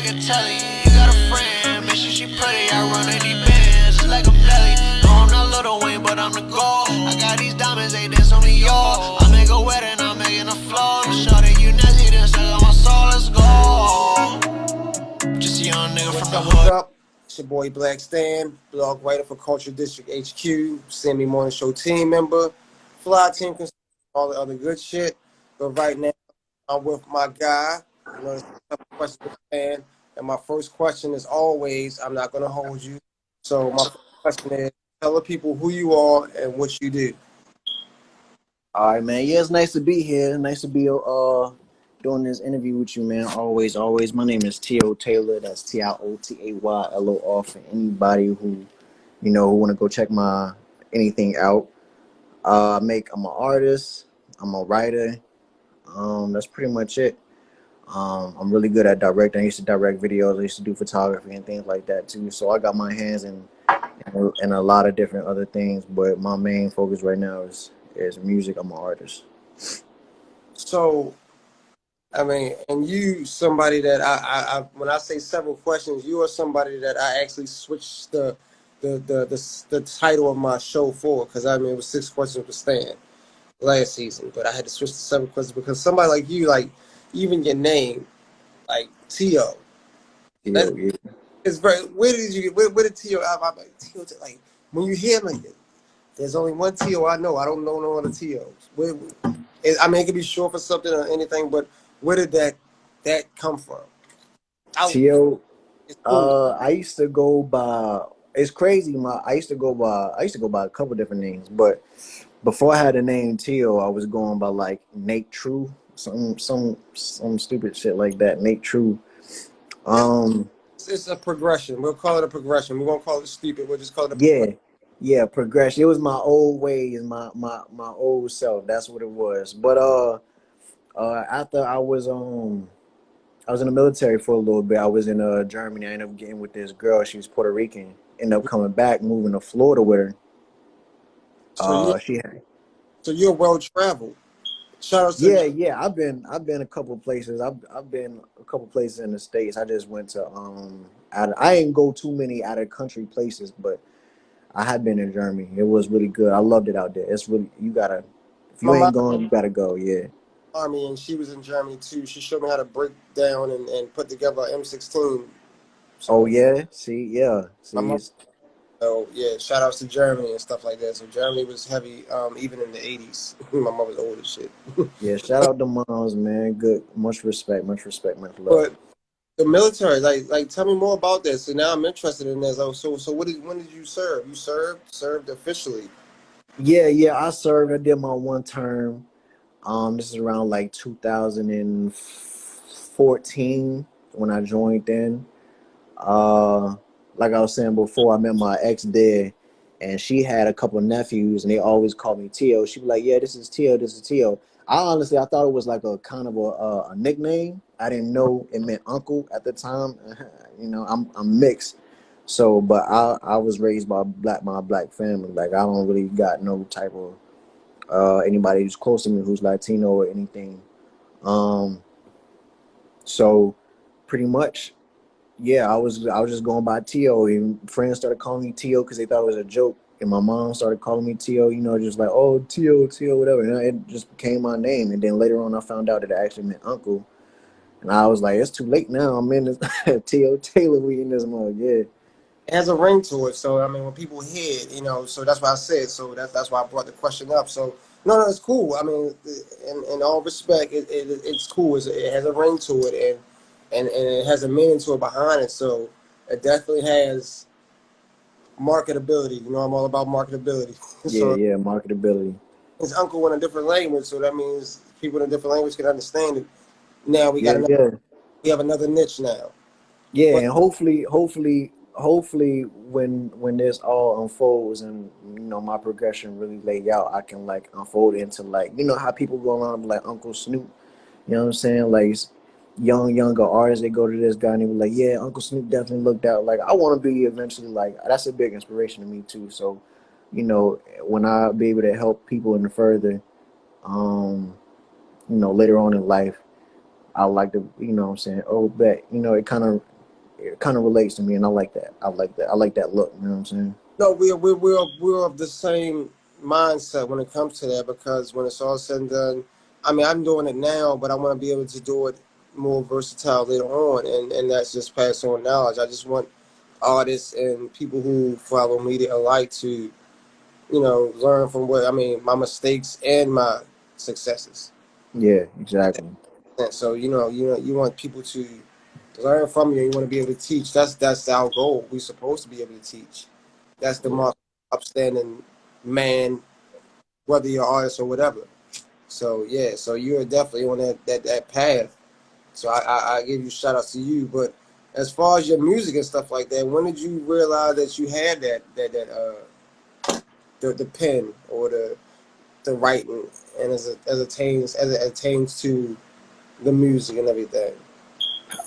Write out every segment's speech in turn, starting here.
can tell it. You got a friend, make sure she pretty. I run any bands, just like a belly. No, I'm not Lil Wayne, but I'm the goal. I got these diamonds, they dance on me, yo. I make a wedding, I'm making a flow. Shorty, you nasty, this I got my soul, let's go. Just a young nigga from the What's hood. up? It's your boy Black Stan, blog writer for Culture District HQ, Sammy Morning Show team member, fly team consultant, all the other good shit. But right now, I'm with my guy. You know, there's a couple questions with the fan. And my first question is always, I'm not going to hold you. So my first question is, tell the people who you are and what you do. All right, man. Yeah, it's nice to be here. Nice to be doing this interview with you, man. Always, always. My name is Tio Taylor. That's TIOTAYLOR for anybody who who want to go check my anything out. I'm an artist. I'm a writer. That's pretty much it. I'm really good at directing. I used to direct videos. I used to do photography and things like that too. So I got my hands in a lot of different other things. But my main focus right now is music. I'm an artist. So, I mean, and you somebody that I when I say several questions, you are somebody that I actually switched the title of my show for, because I mean it was 6 questions with Stan last season, but I had to switch to 7 questions because somebody like you, like even your name, like Tio, Tio, that yeah. is very. Where did you where did Tio? I'm like Tio, like when you hear like there's only one Tio I know. I don't know no other Tios. I mean, it could be short for something or anything, but where did that come from? Tio, It's cool. I used to go by. It's crazy. I used to go by a couple different names, but before I had the name Tio, I was going by like Nate True, some stupid shit like that. Nate True. It's, Um, it's a progression. We'll call it a progression. We won't call it stupid. We'll just call it a yeah, progression. yeah, progression. It was my old ways, my old self. That's what it was. But after I was in the military for a little bit. I was in Germany. I ended up getting with this girl. She was Puerto Rican. Ended up coming back, moving to Florida with her. So you She had, so you're well traveled. Shout out to yeah. I've been a couple places. I've been a couple places in the States. I just went to I didn't go too many out of country places, but I had been in Germany. It was really good. I loved it out there. It's really you gotta if my you mom ain't going, you gotta go. Yeah. army, and she was in Germany too. She showed me how to break down and put together an M16. Oh So yeah. See, yeah. my See, mom. So yeah, shout outs to Germany and stuff like that. So Germany was heavy, even in the '80s. My mom was old as shit. yeah. Shout out to moms, man. Good. Much respect. Much respect. Much love. But the military, like, tell me more about this. So now I'm interested in this. Oh, so when did you serve? You served officially. Yeah. I served. I did my one term. This is around like 2014 when I joined in. Uh, like I was saying before, I met my ex there, and she had a couple of nephews, and they always called me Tio. She'd be like, "Yeah, this is Tio. This is Tio." I thought it was like a kind of a nickname. I didn't know it meant uncle at the time. I'm mixed. So, but I was raised by my black family. Like I don't really got no type of anybody who's close to me who's Latino or anything. Um, so pretty much, yeah, I was just going by Tio. And friends started calling me Tio because they thought it was a joke. And my mom started calling me Tio, just like, oh, Tio, whatever. And it just became my name. And then later on, I found out that it actually meant uncle. And I was like, it's too late now. I'm in this Tio Taylor. We in this mug, yeah. It has a ring to it. So I mean, when people hear it, so that's why I said. So that's why I brought the question up. So no, it's cool. I mean, in all respect, it's cool. It has a ring to it, and it has a meaning to it behind it. So it definitely has marketability. I'm all about marketability. Yeah, So yeah, marketability. his uncle in a different language, so that means people in a different language can understand it. Now Yeah, yeah. we have another niche now. Yeah, But and hopefully, when this all unfolds and my progression really lay out, I can like unfold into like how people go around like Uncle Snoop. You know what I'm saying? Like younger artists, they go to this guy and they be like, yeah, Uncle Snoop definitely looked out. Like I want to be eventually like that's a big inspiration to me too. So, when I be able to help people in the further, later on in life, I like to, what I'm saying, oh, bet, it kind of it kind of relates to me, and I like that. I like that. I like that look. You know what I'm saying? No, we're of the same mindset when it comes to that because when it's all said and done, I mean, I'm doing it now, but I want to be able to do it more versatile later on, and that's just pass on knowledge. I just want artists and people who follow media alike to, learn from what I mean, my mistakes and my successes. Yeah, exactly. And so you want people to learn from you. You want to be able to teach. That's our goal. We're supposed to be able to teach. That's the Yeah. mark of upstanding man, whether you're an artist or whatever. So yeah, so you're definitely on that path. So I give you shout outs to you. But as far as your music and stuff like that, when did you realize that you had the pen or the writing and as it attains to the music and everything?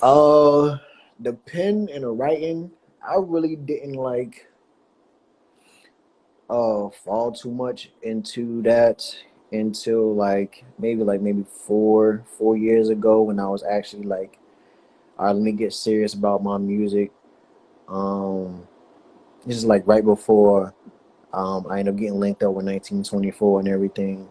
Uh, the pen and the writing, I really didn't fall too much into that until maybe 4 years ago when I was actually like, all right, let me get serious about my music. Um, this is like right before I ended up getting linked up with 1924 and everything.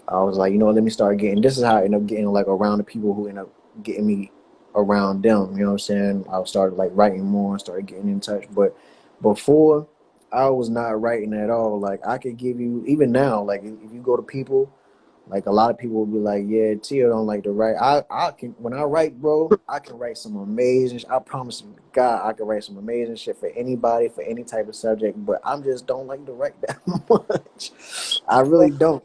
I was like, let me start getting. This is how I ended up getting like around the people who end up getting me around them. You know what I'm saying? I started like writing more, started getting in touch. But before, I was not writing at all. Like I could give you even now. Like if you go to people, like a lot of people will be like, "Yeah, Tio don't like to write." I can when I write, bro. I can write some amazing. I promise you, God, I can write some amazing shit for anybody for any type of subject. But I just don't like to write that much. I really don't.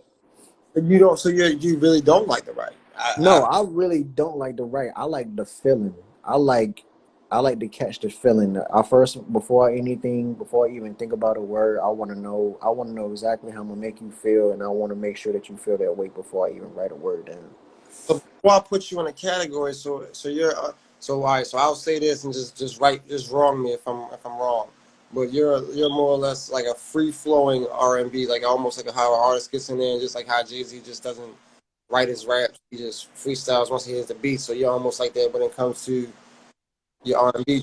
You don't. So you really don't like to write. No, I really don't like to write. I like the feeling. I like I like to catch the feeling. I first before I even think about a word, I want to know exactly how I'm gonna make you feel, and I want to make sure that you feel that way before I even write a word down. So before I put you in a category, so you're so all right. So I'll say this and just wrong me if I'm wrong, but you're more or less like a free flowing R&B, like almost like how an artist gets in there, and just like how Jay-Z just doesn't write his raps, he just freestyles once he hits the beat. So you're almost like that when it comes to your R&B.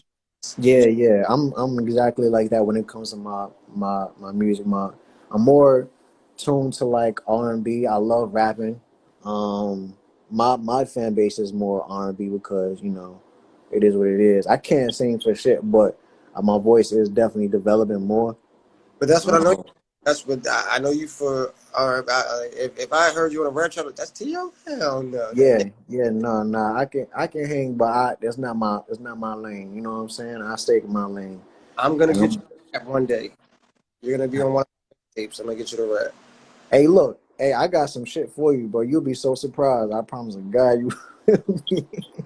Yeah, yeah. I'm exactly like that when it comes to my music. I'm more tuned to like R&B. I love rapping. My fan base is more R&B because it is what it is. I can't sing for shit, but my voice is definitely developing more. But that's what I know. Um, That's what I know you for. If I heard you on a rap channel, that's Tio. Hell no. yeah, yeah, no, no. I can hang, but that's not my lane. You know what I'm saying? I stay in my lane, I'm gonna and get you I'm. to rap one day. You're gonna be on one of my tapes. I'm gonna get you to rap. Hey, look, hey, I got some shit for you, bro. You'll be so surprised. I promise, a guy, you.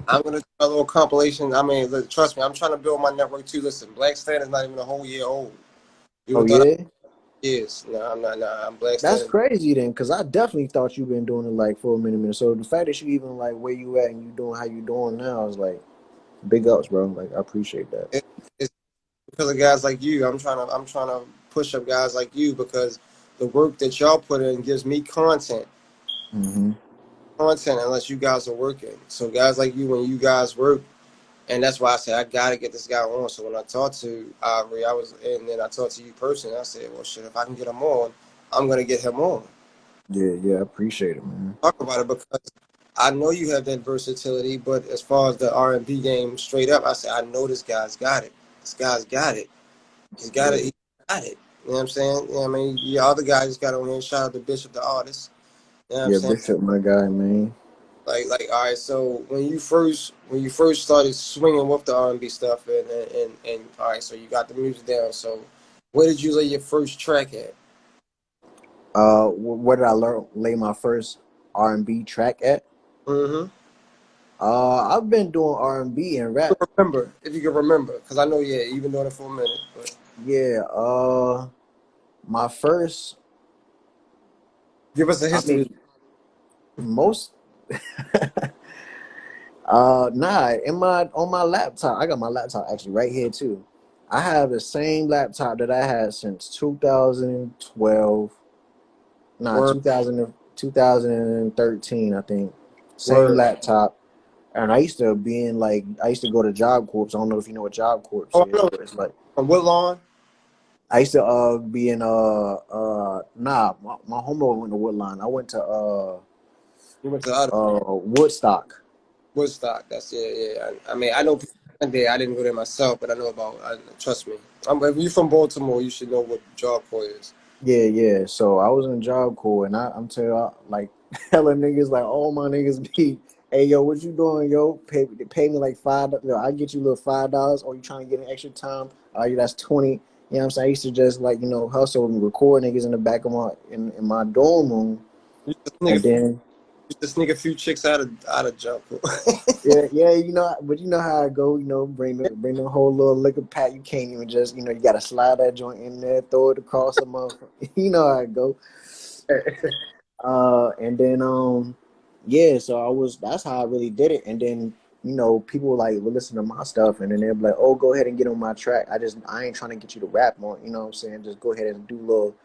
I'm gonna do a little compilation. I mean, look, trust me, I'm trying to build my network too. Listen, Black Stan is not even a whole year old. You Oh would thought I yeah, is. No, I'm not. Nah, I'm Black that's Stan. crazy then, cause I definitely thought you've been doing it like for a minute. So the fact that you even like where you at and you doing how you doing now is like big ups, bro. Like I appreciate that. It, it's because of guys like you. I'm trying to push up guys like you because the work that y'all put in gives me Hmm. content unless you guys are working. So guys like you, when you guys work, and that's why I said I gotta get this guy on. So when I talked to Aubrey, and then I talked to you personally. I said, well, shit, if I can get him on, I'm gonna get him on. Yeah, yeah, I appreciate it, man. Talk about it because I know you have that versatility. But as far as the R&B game, straight up, I said I know this guy's got it. This guy's got it. He's got it. Yeah, He got it. You know what I'm saying? I mean, the other guy just got on here. Shout out to Bishop, the artist. You know what I'm yeah, saying? Bishop, my guy, man. All right, so when you first started swinging with the R&B stuff and all right, so you got the music down. So where did you lay your first track at? Where did I lay my first R&B track at? Mm-hmm. I've been doing R&B and rap. Remember, if you can remember, because I know, yeah, you've been doing it for a minute. But Yeah, my first, give us a I history. mean, most, in my on my laptop, I got my laptop actually right here too. I have the same laptop that I had since 2012. Nah, Word, 2013, I think. Same word. laptop. And I used to be in like I used to go to Job Corps. I don't know if you know what Job Corps Oh, I is, know. but it's like From Woodlawn. I used to be in my homeboy went to Woodline. I went to You went to other Woodstock. Woodstock. That's yeah. I mean, I know people went there. I didn't go there myself, but I know about. Trust me. If you from Baltimore, you should know what Job Corps is. Yeah, yeah. So I was in Job Corps, and I'm telling you, like, hella niggas, like, all my niggas be, hey, yo, what you doing, yo? Pay me like $5. I get you a little $5, or you trying to get an extra time? That's 20. You know what I'm saying? I used to just like hustle and record niggas in the back of in my dorm room, You just and sneak a, then you just sneak a few chicks out of Job Corps. yeah, yeah, but you know how I go, bring the whole little liquor pack. You can't even just, you gotta slide that joint in there, throw it across a motherfucker. You know how I go. And then yeah, so that's how I really did it. And then, people would listen to my stuff and then they'll be like, oh, go ahead and get on my track. I ain't trying to get you to rap on, you know what I'm saying? Just go ahead and do a little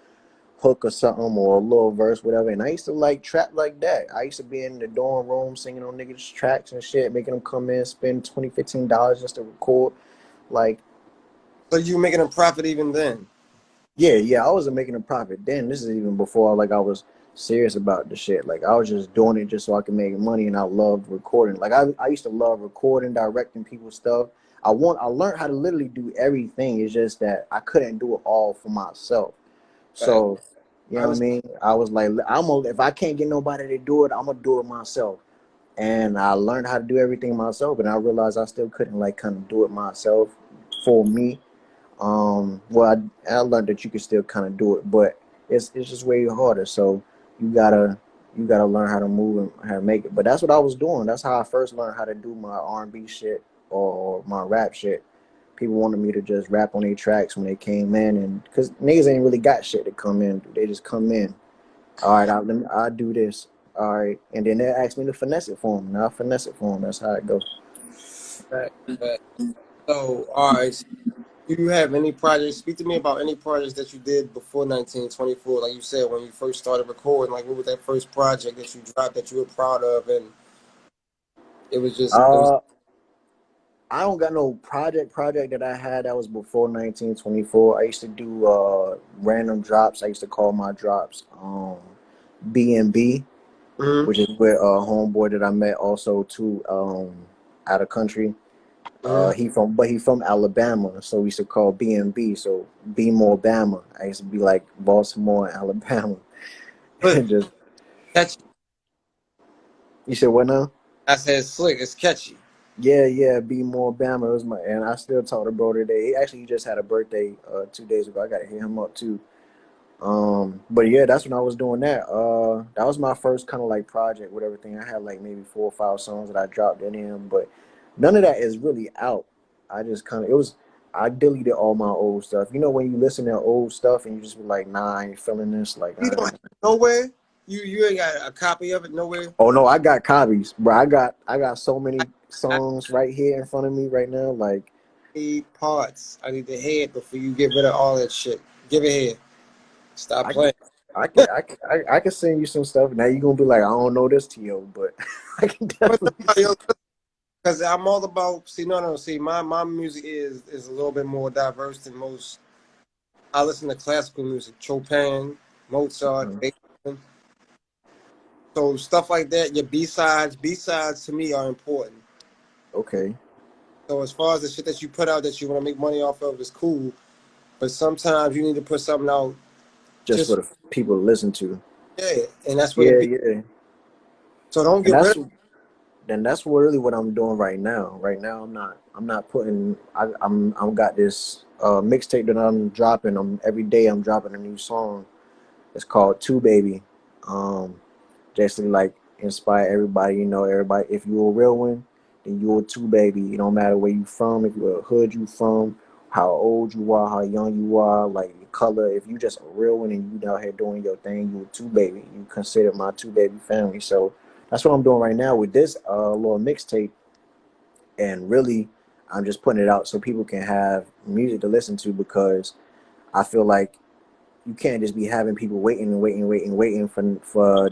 hook or something or a little verse, whatever. And I used to like trap like that. I used to be in the dorm room singing on niggas' tracks and shit, making them come in, spend $20, $15 just to record. Like, So you making a profit even then? yeah, I wasn't making a profit then. This is even before like I was serious about the shit. Like I was just doing it just so I could make money, and I loved recording. Like I used to love recording, directing people's stuff. I learned how to literally do everything. It's just that I couldn't do it all for myself. Fact. So, you I know what I understand. mean? I was like, if I can't get nobody to do it, I'm gonna do it myself. And I learned how to do everything myself, and I realized I still couldn't like kind of do it myself for me. Well, I learned that you can still kind of do it, but it's just way harder. So you gotta you gotta learn how to move and how to make it. But that's what I was doing. That's how I first learned how to do my R&B shit or my rap shit. People wanted me to just rap on their tracks when they came in, and because niggas ain't really got shit to come in, they just come in. All right, I'll do this. All right, and then they ask me to finesse it for them, and I'll finesse it for them. That's how it goes. Fact. Fact. So, all right. So do you have any projects? Speak to me about any projects that you did before 1924. Like you said, when you first started recording, like what was that first project that you dropped that you were proud of, and it was. Uh, I don't got no project that I had that was before 1924. I used to do random drops. I used to call my drops B&B, Mm-hmm. which is where a homeboy that I met also too out of country. Mm-hmm. He from Alabama, so we used to call B&B. So be more Bama. I used to be like Baltimore and Alabama. Slick, And just catchy. you said what now? I said slick. It's catchy. Yeah, be more Bama. It was and I still talk to bro today. He just had a birthday 2 days ago. I gotta hit him up too. But yeah, that's when I was doing that. That was my first kind of like project with everything. I had like maybe 4 or 5 songs that I dropped in him, but none of that is really out. I just kind of I deleted all my old stuff. You know when you listen to old stuff and you just be like, nah, I ain't feeling this. Like, You don't have it nowhere. You ain't got a copy of it nowhere. oh no, I got copies, bro. I got so many songs right here in front of me right now. Like, Need parts. I need to hear it before you get rid of all that shit. Give it here. Stop I can, playing. I can send you some stuff. Now you're gonna be like, I don't know this Tio, but I can definitely. Because I'm all about. See, no. See, my music is a little bit more diverse than most. I listen to classical music, Chopin, Mozart, Mhm. Beethoven. So stuff like that. Your B sides to me are important. Okay, So as far as the shit that you put out that you want to make money off of is cool, but sometimes you need to put something out just for just the people to listen to. yeah, and that's where the Yeah, beat. yeah, So don't and get rid. that's really what I'm doing right now. Right now, I'm not putting. I'm got this mixtape that I'm dropping. Every day I'm dropping a new song. It's called Two Baby. Um, just to like inspire everybody. Everybody. If you're a real one, then you're a two baby. It don't matter where you from. If you're a hood you from, how old you are, how young you are, like your color. If you just a real one and you out here doing your thing, you a two baby. You consider my two baby family. So that's what I'm doing right now with this little mixtape. And really, I'm just putting it out so people can have music to listen to because I feel like you can't just be having people waiting and waiting for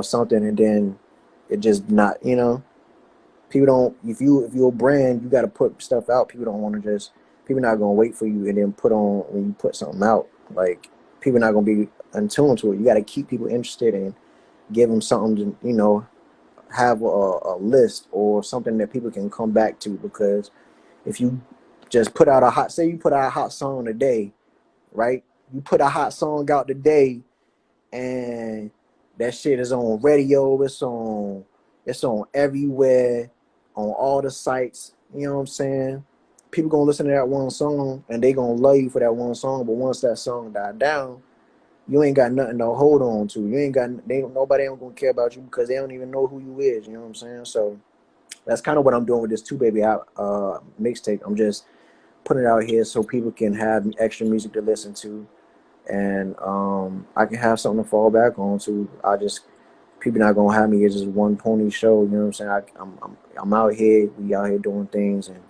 something and then it just not. People don't. If you're a brand, you got to put stuff out. People don't want to just. People not gonna wait for you and then put on when you put something out. Like people not gonna be in tune to it. You got to keep people interested and give them something to have a list or something that people can come back to. Because if you just put out a hot, say you put out a hot song today, right? You put a hot song out today, and that shit is on radio. It's on everywhere, on all the sites. You know what I'm saying? People gonna listen to that one song and they gonna love you for that one song. But once that song died down, you ain't got nothing to hold on to. You ain't got nobody ain't gonna care about you because they don't even know who you is. You know what I'm saying? So that's kind of what I'm doing with this Two Baby out mixtape. I'm just putting it out here so people can have extra music to listen to, and I can have something to fall back on. To people not gonna have me as just one pony show. You know what I'm saying? I'm out here. We out here doing things, and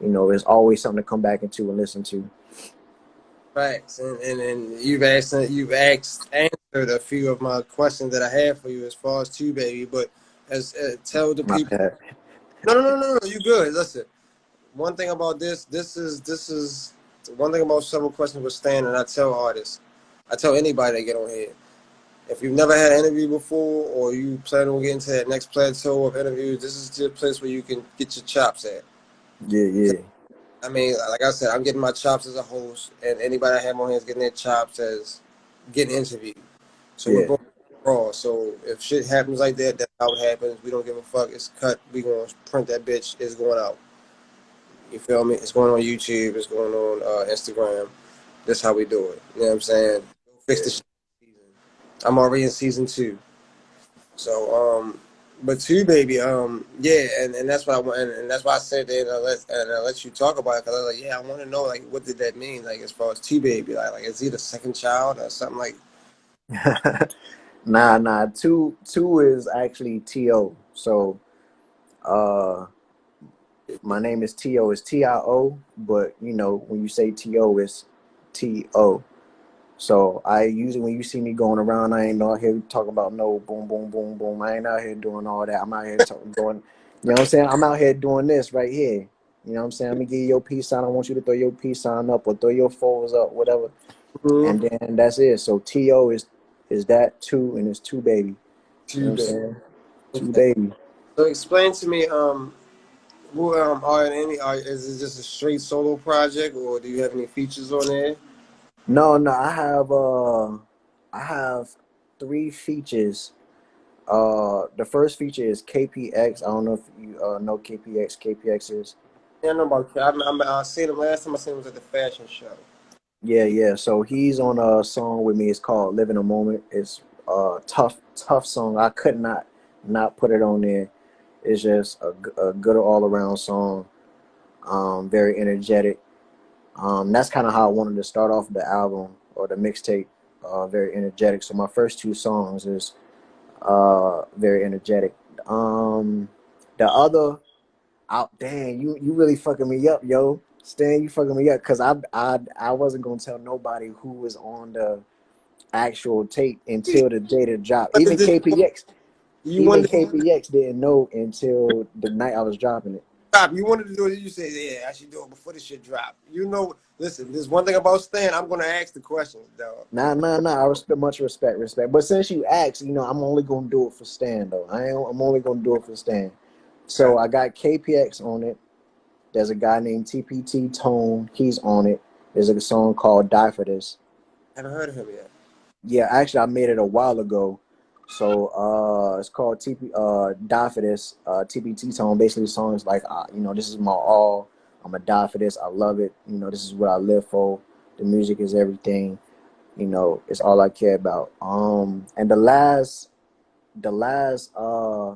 there's always something to come back into and listen to. Facts, and you've answered a few of my questions that I had for you as far as Two Baby, but as tell the My people. bad. No, you good. Listen, one thing about this is one thing about several questions with Stan, and I tell artists, I tell anybody that get on here, if you've never had an interview before or you plan on getting to that next plateau of interviews, this is the place where you can get your chops at. Yeah. I mean, like I said, I'm getting my chops as a host, and anybody I have on here is getting their chops as getting interviewed. So we're Yeah. both raw. So if shit happens like that, that's how it happens. We don't give a fuck. It's cut. We gonna print that bitch. It's going out. You feel me? It's going on YouTube. It's going on Instagram. That's how we do it. You know what I'm saying? Fix the shit. I'm already in season 2. So but Two Baby, yeah, and that's what I want, and that's why I said that, and I let you talk about it because I was like, yeah, I want to know like what did that mean, like as far as Two Baby, like is he the second child or something like? Nah. Two is actually T.O. So my name is T.O. It's T.I.O. But when you say T.O. it's T.O. So I usually, when you see me going around, I ain't out here talking about no boom, boom, boom, boom. I ain't out here doing all that. I'm out here doing, you know what I'm saying? I'm out here doing this right here. You know what I'm saying? I'm gonna give you your peace sign. I want you to throw your peace sign up or throw your fours up, whatever. And Mm-hmm. then that's it. So T.O. is that two, and it's Two Baby. You know Two what I'm Baby. saying? Two Okay. Baby. So explain to me, who is it just a straight solo project, or do you have any features on there? No, I have 3 features. The first feature is KPX. I don't know if you know KPX. KPX is Yeah, I know about. I seen him last time. I seen him was at the fashion show. yeah. So he's on a song with me. It's called "Live in a Moment." It's a tough song. I could not put it on there. It's just a good all around song. Very energetic. That's kind of how I wanted to start off the album or the mixtape. Very energetic. So my first 2 songs is very energetic. The other out, dang, you really fucking me up, yo. Stan, you fucking me up because I wasn't gonna tell nobody who was on the actual tape until the day to drop. What did you Even wanted to KPX didn't know until the night I was dropping it. drop? You wanted to do it. You said, yeah, I should do it before the shit drop. Listen. There's one thing about Stan. I'm gonna ask the questions, dog. Nah. I respect much respect. But since you asked, I'm only gonna do it for Stan though. I'm only gonna do it for Stan. Okay. So I got KPX on it. There's a guy named TPT Tone. He's on it. There's a song called Die For This. Haven't heard of him yet. Yeah, actually I made it a while ago. So it's called Die For This. TPT Tone. Basically the song is like this is my all. I'm a die for this. I love it. This is what I live for. The music is everything. It's all I care about. And the last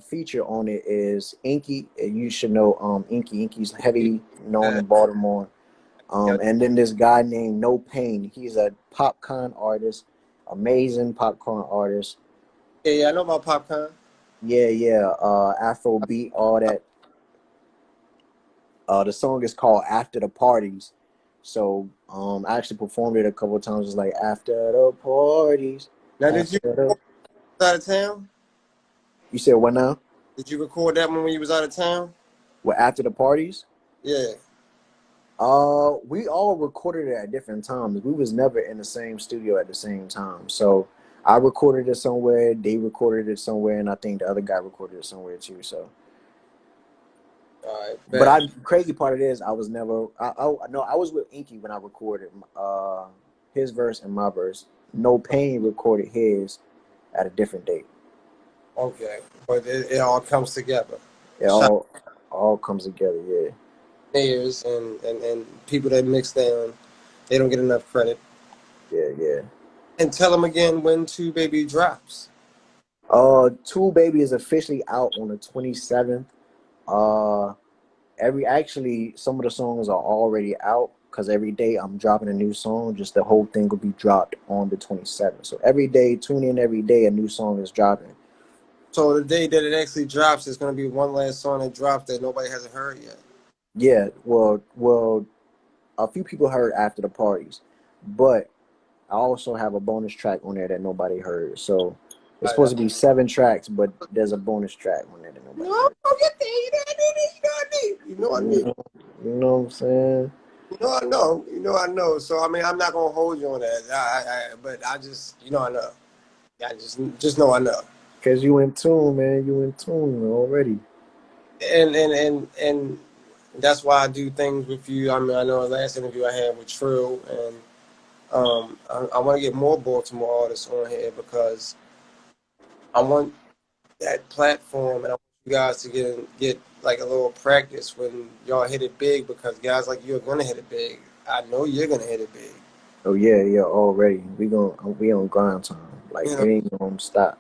feature on it is Inky. You should know Inky. Inky's heavily known Uh, in Baltimore. yeah, And then this guy named No Pain. He's a popcorn artist, amazing popcorn artist. I know about Popcorn. Yeah. Afro beat, all that. The song is called After the Parties. So I actually performed it a couple of times. It's like after the parties, Now, did after you the. out of town? You said what now? Did you record that one when you was out of town? Well, after the parties, Yeah. we all recorded it at different times. We was never in the same studio at the same time. So I recorded it somewhere, they recorded it somewhere, and I think the other guy recorded it somewhere too. So, All right, but bet. crazy part of it is I was never. No, I was with Inky when I recorded his verse and my verse. No Pain recorded his at a different date. Okay, but it all comes together. It Shot all comes together. Yeah, players and people that mix down, they don't get enough credit. yeah, yeah. And tell them again when Two Baby drops. Two Baby is officially out on the 27th. Uh, actually some of the songs are already out because every day I'm dropping a new song. Just the whole thing will be dropped on the 27th. So every day, tune in every day, a new song is dropping. So the day that it actually drops, there's gonna be one last song that drops that nobody hasn't heard yet. Yeah, well, a few people heard after the parties, but I also have a bonus track on there that nobody heard. So it's I, supposed to be 7 tracks, but there's a bonus track on there that nobody no, heard. I'll get there. You know I need. You know I need. You know what I'm saying? You know I know. You know I know. So I mean, I'm not gonna hold you on that. But I just, I know. I just know I know. Cause you in tune, man. You in tune already. And that's why I do things with you. I mean, I know the last interview I had with Trill, and I want to get more Baltimore artists on here because I want that platform, and I want you guys to get like a little practice when y'all hit it big, because guys like you are gonna hit it big. I know you're gonna hit it big. Oh yeah, yeah, already. We on grind time. Like You it know, ain't gonna stop.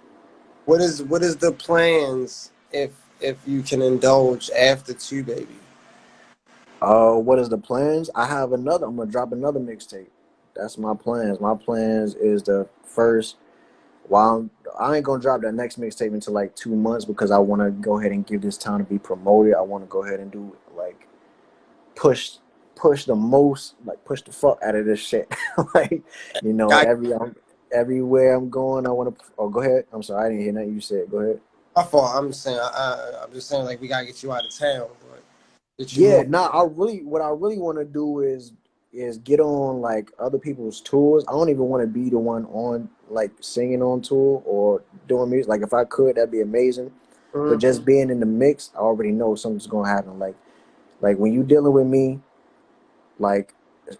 what is the plans if you can indulge after Two Baby? What is the plans? I'm gonna drop another mixtape. That's my plans. My plans is the first. While I ain't gonna drop that next mixtape until like 2 months because I want to go ahead and give this time to be promoted. I want to go ahead and do like push push the most, like push the fuck out of this shit. Like I, everywhere I'm going, I want to. Oh, go ahead. I'm sorry, I didn't hear nothing you said. Go ahead. my fault. I'm saying I'm just saying like we gotta get you out of town, but get you Yeah, more. nah. What I really want to do is get on like other people's tours. I don't even want to be the one on like singing on tour or doing music. Like if I could, that'd be amazing. But Mhm. just being in the mix, I already know something's gonna happen. Like when you dealing with me, like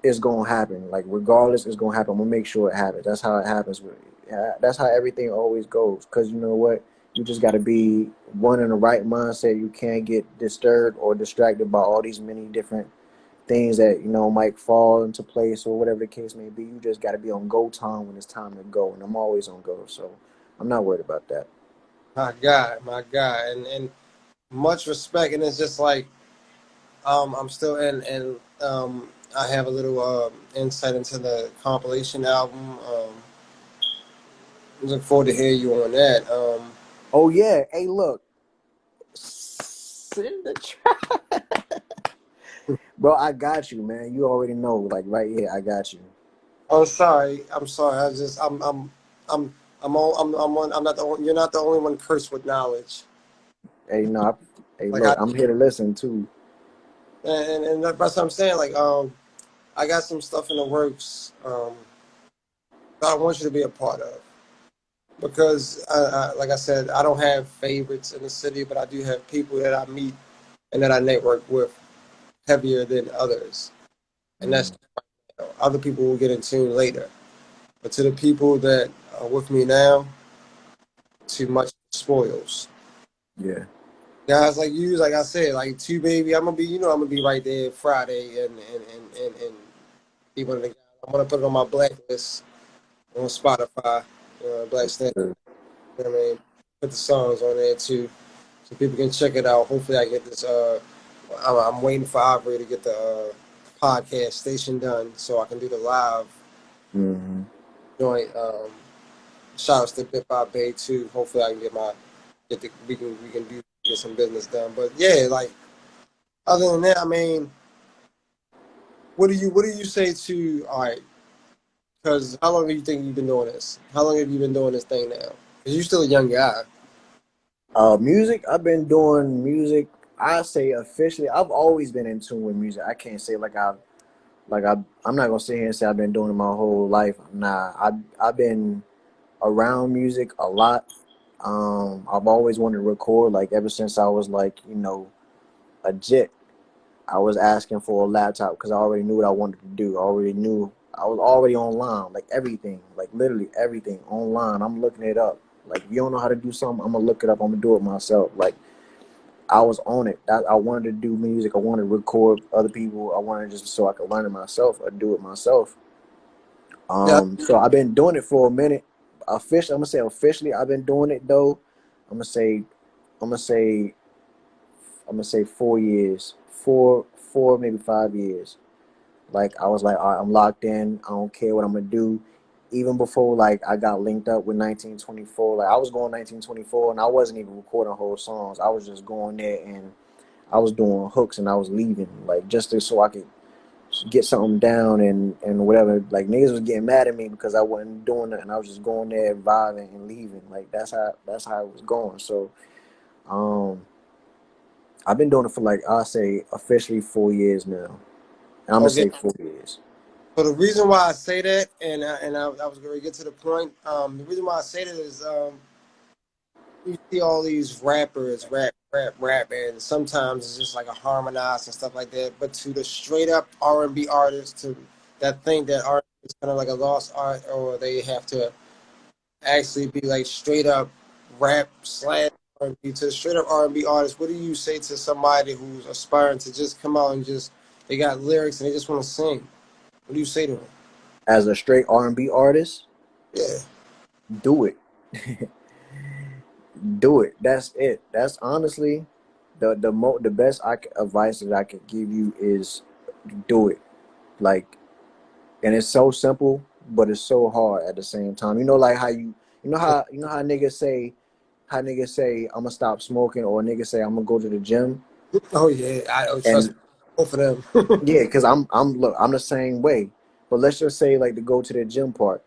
it's gonna happen. Like regardless, it's gonna happen. I'm gonna make sure it happens. That's how it happens. Yeah, that's how everything always goes. Cause you know what, you just gotta be one in the right mindset. You can't get disturbed or distracted by all these many different things that might fall into place or whatever the case may be. You just gotta be on go time when it's time to go. And I'm always on go, so I'm not worried about that. My God, and much respect. And it's just like I'm still in, and I have a little insight into the compilation album. Look forward to hear you on that. Oh yeah, hey look, send the track, bro. I got you, man. You already know, like right here, I got you. I'm sorry. I'm sorry. I'm I'm not the only, you're not the only one cursed with knowledge. Hey, no, hey, Like look, I'm here to listen too. and that's what I'm saying. Like I got some stuff in the works that I want you to be a part of, because like I said, I don't have favorites in the city, but I do have people that I meet and that I network with heavier than others, and that's Mm, other people will get in tune later. But to the people that are with me now, too much spoils. yeah, Guys like you, like I said, like Two Baby, I'm gonna be right there Friday, and be one of the guys. I'm gonna put it on my blacklist on Spotify, Black Stand. sure. You know what I mean? Put the songs on there too, so people can check it out. Hopefully, I get this. I'm waiting for Aubrey to get the podcast station done so I can do the live Mm-hmm. joint. Shout outs to Bip Bop Bay too. Hopefully, I can we can get some business done. But yeah, like other than that, I mean, what do you say to all right? Because how long do you think you've been doing this? How long have you been doing this thing now? Because you're still a young guy. Music. I've been doing music I say officially, I've always been in tune with music. I can't say I'm not gonna sit here and say I've been doing it my whole life. Nah, I've been around music a lot. I've always wanted to record, like ever since I was like, a jit. I was asking for a laptop because I already knew what I wanted to do. I already knew I was already online, like everything, like literally everything online. I'm looking it up. Like if you don't know how to do something, I'm gonna look it up. I'm gonna do it myself. Like I was on it. I wanted to do music. I wanted to record other people. I wanted just so I could learn it myself or do it myself. Yeah. So I've been doing it for a minute. Officially, I'm gonna say officially, I've been doing it though. I'm gonna say, I'm gonna say, I'm gonna say 4 years, four maybe 5 years. Like I was like, all right, I'm locked in. I don't care what I'm gonna do. Even before like I got linked up with 1924, like I was going 1924 and I wasn't even recording whole songs. I was just going there and I was doing hooks and I was leaving, like just so I could get something down and whatever. Like niggas was getting mad at me because I wasn't doing it and I was just going there vibing and leaving. Like that's how it was going. So um I've been doing it for like I say officially 4 years now. And I'm gonna Okay. say 4 years. So the reason why I say that, I was going to get to the point. The reason why I say that is you see all these rappers rap, and sometimes it's just like a harmonize and stuff like that. But to the straight up R&B artists, to that think that art is kind of like a lost art, or they have to actually be like straight up rap slash R&B. To the straight up R&B artists, what do you say to somebody who's aspiring to just come out and just they got lyrics and they just want to sing? What do you say to them? As a straight R&B artist, Yeah. do it. Do it. That's it. That's honestly the best advice that I could give you is do it. Like, and it's so simple, but it's so hard at the same time. Like how you know how niggas say I'm gonna stop smoking, or niggas say I'm gonna go to the gym, Oh yeah. I trust and me, both of them. yeah, because I'm the same way. But let's just say like to go to the gym part.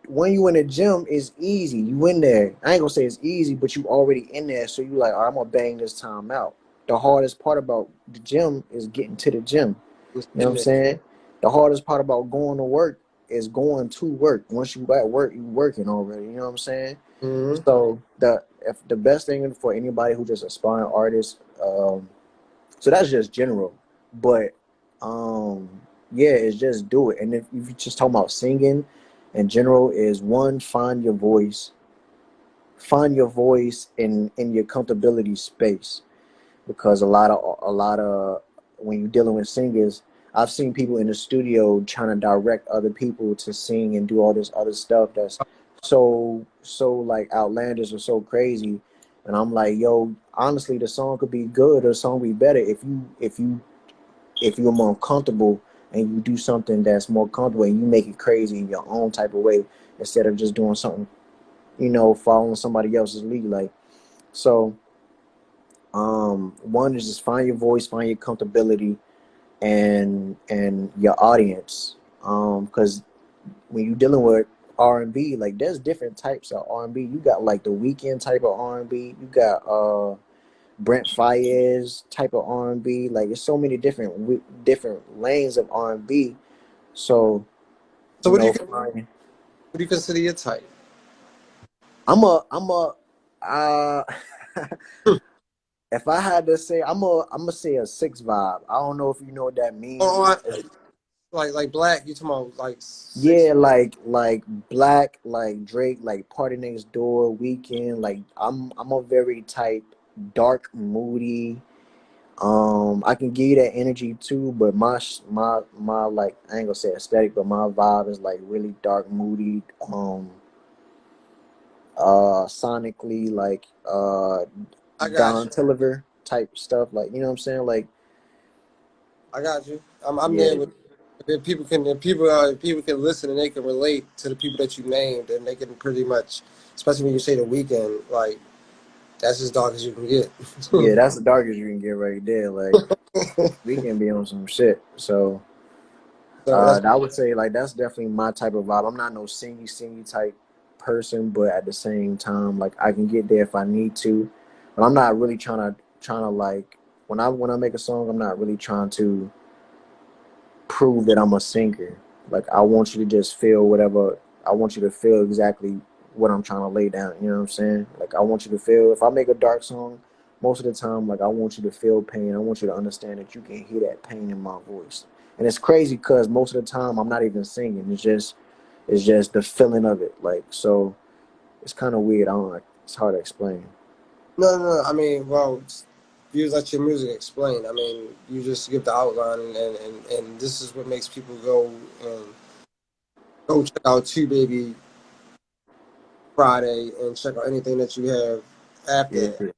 When you in the gym, it's easy. You in there. I ain't gonna say it's easy, but you already in there. So you like, all right, I'm gonna bang this time out. The hardest part about the gym is getting to the gym. Just You know what in I'm there. saying? The hardest part about going to work is going to work. Once you at work, you working already. You know what I'm saying? Mm-hmm. So the best thing for anybody who just aspiring artists, so that's just general. But um, yeah, it's just do it. And if you just talking about singing in general, is one, find your voice in your comfortability space, because a lot of when you're dealing with singers, I've seen people in the studio trying to direct other people to sing and do all this other stuff that's so like outlandish or so crazy. And I'm like, yo, honestly, the song could be good or the song be better if you're more comfortable and you do something that's more comfortable and you make it crazy in your own type of way instead of just doing something, following somebody else's lead. Like, so one is just find your voice, find your comfortability and your audience. Because when you're dealing with R&B, like there's different types of R&B. You got like the weekend type of R&B. You got Brent Faiyaz type of R&B. Like there's so many different lanes of R&B. So So fine. what do you consider your type? I'm a uh if I had to say, I'm gonna say a six vibe. I don't know if you know what that Oh, means. like black. You talking about like six? Yeah, like Black, like Drake, like Party Next Door, Weekend. Like I'm a very type dark, moody. I can give you that energy too, but my like I ain't gonna say aesthetic, but my vibe is like really dark, moody. Sonically like I got Don you. Toliver type stuff. Like you know what I'm saying? Like I got you. I'm there yeah, with. If people can listen and they can relate to the people that you named, and they can pretty much, especially when you say the weekend, like that's as dark as you can get. yeah. That's the darkest you can get right there. Like we can be on some shit. So. So that's I would say like that's definitely my type of vibe. I'm not no singy type person, but at the same time, like I can get there if I need to. But I'm not really trying to like when I make a song, I'm not really trying to prove that I'm a singer. Like I want you to just feel whatever I want you to feel exactly what I'm trying to lay down. You know what I'm saying? Like I want you to feel if I make a dark song, most of the time, like I want you to feel pain. I want you to understand that you can hear that pain in my voice. And it's crazy because most of the time I'm not even singing. It's just the feeling of it. Like so it's kind of weird. I don't like it's hard to explain. No. I mean, well, views let your music explain. I mean, you just give the outline, and this is what makes people and go check out Two Baby Friday and check out anything that you have after Yeah, that.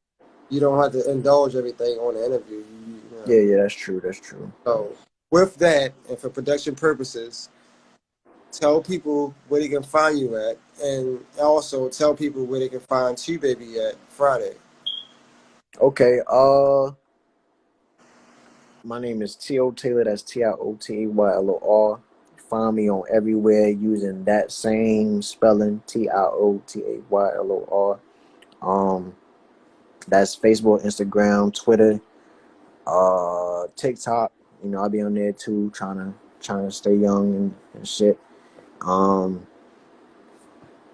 You don't have to indulge everything on the interview. You know. yeah, that's true. That's true. So with that, and for production purposes, tell people where they can find you at, and also tell people where they can find Two Baby at Friday. Okay, my name is Tio Taylor. That's TIOTAYLOR. Find me on everywhere using that same spelling, TIOTAYLOR. That's Facebook, Instagram, Twitter, TikTok. You know, I'll be on there too, trying to stay young and shit. Um,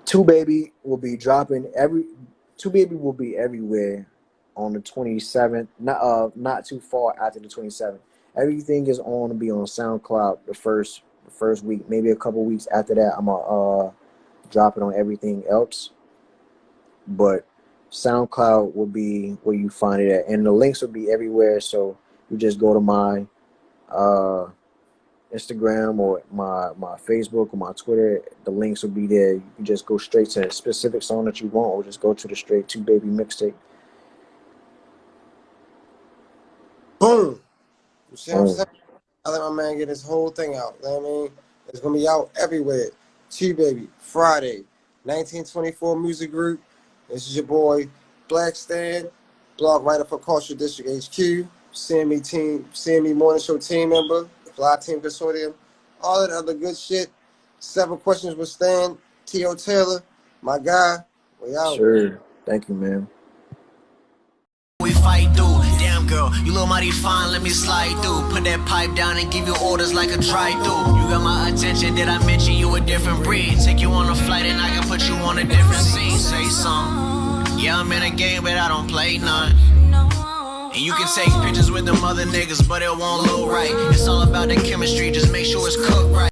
Two Baby will be dropping every. Two Baby will be everywhere on the 27th. Not too far after the 27th. Everything is on to be on SoundCloud the first week. Maybe a couple weeks after that, I'm gonna drop it on everything else. But SoundCloud will be where you find it at, and the links will be everywhere. So you just go to my Instagram or my Facebook or my Twitter. The links will be there. You can just go straight to a specific song that you want, or just go to the straight Two Baby mixtape. Boom. You see what I'm Boom. saying? I let my man get his whole thing out. You know what I mean? It's gonna be out everywhere. Two Baby Friday, 1924 Music Group. This is your boy Black Stan, blog writer for Culture District HQ, CME Morning Show team member, Fly Team Consortium, all of the other good shit. 7 questions with Stan, Tio Taylor, my guy. We out. Sure. Thank you, man. We fight through, damn girl, you look mighty fine, let me slide through. Put that pipe down and give you orders like a drive-through. You got my attention, did I mention you a different breed? Take you on a flight and I can put you on a different scene. Say something, yeah I'm in a game but I don't play none. And you can take pictures with them other niggas but it won't look right. It's all about the chemistry, just make sure it's cooked right.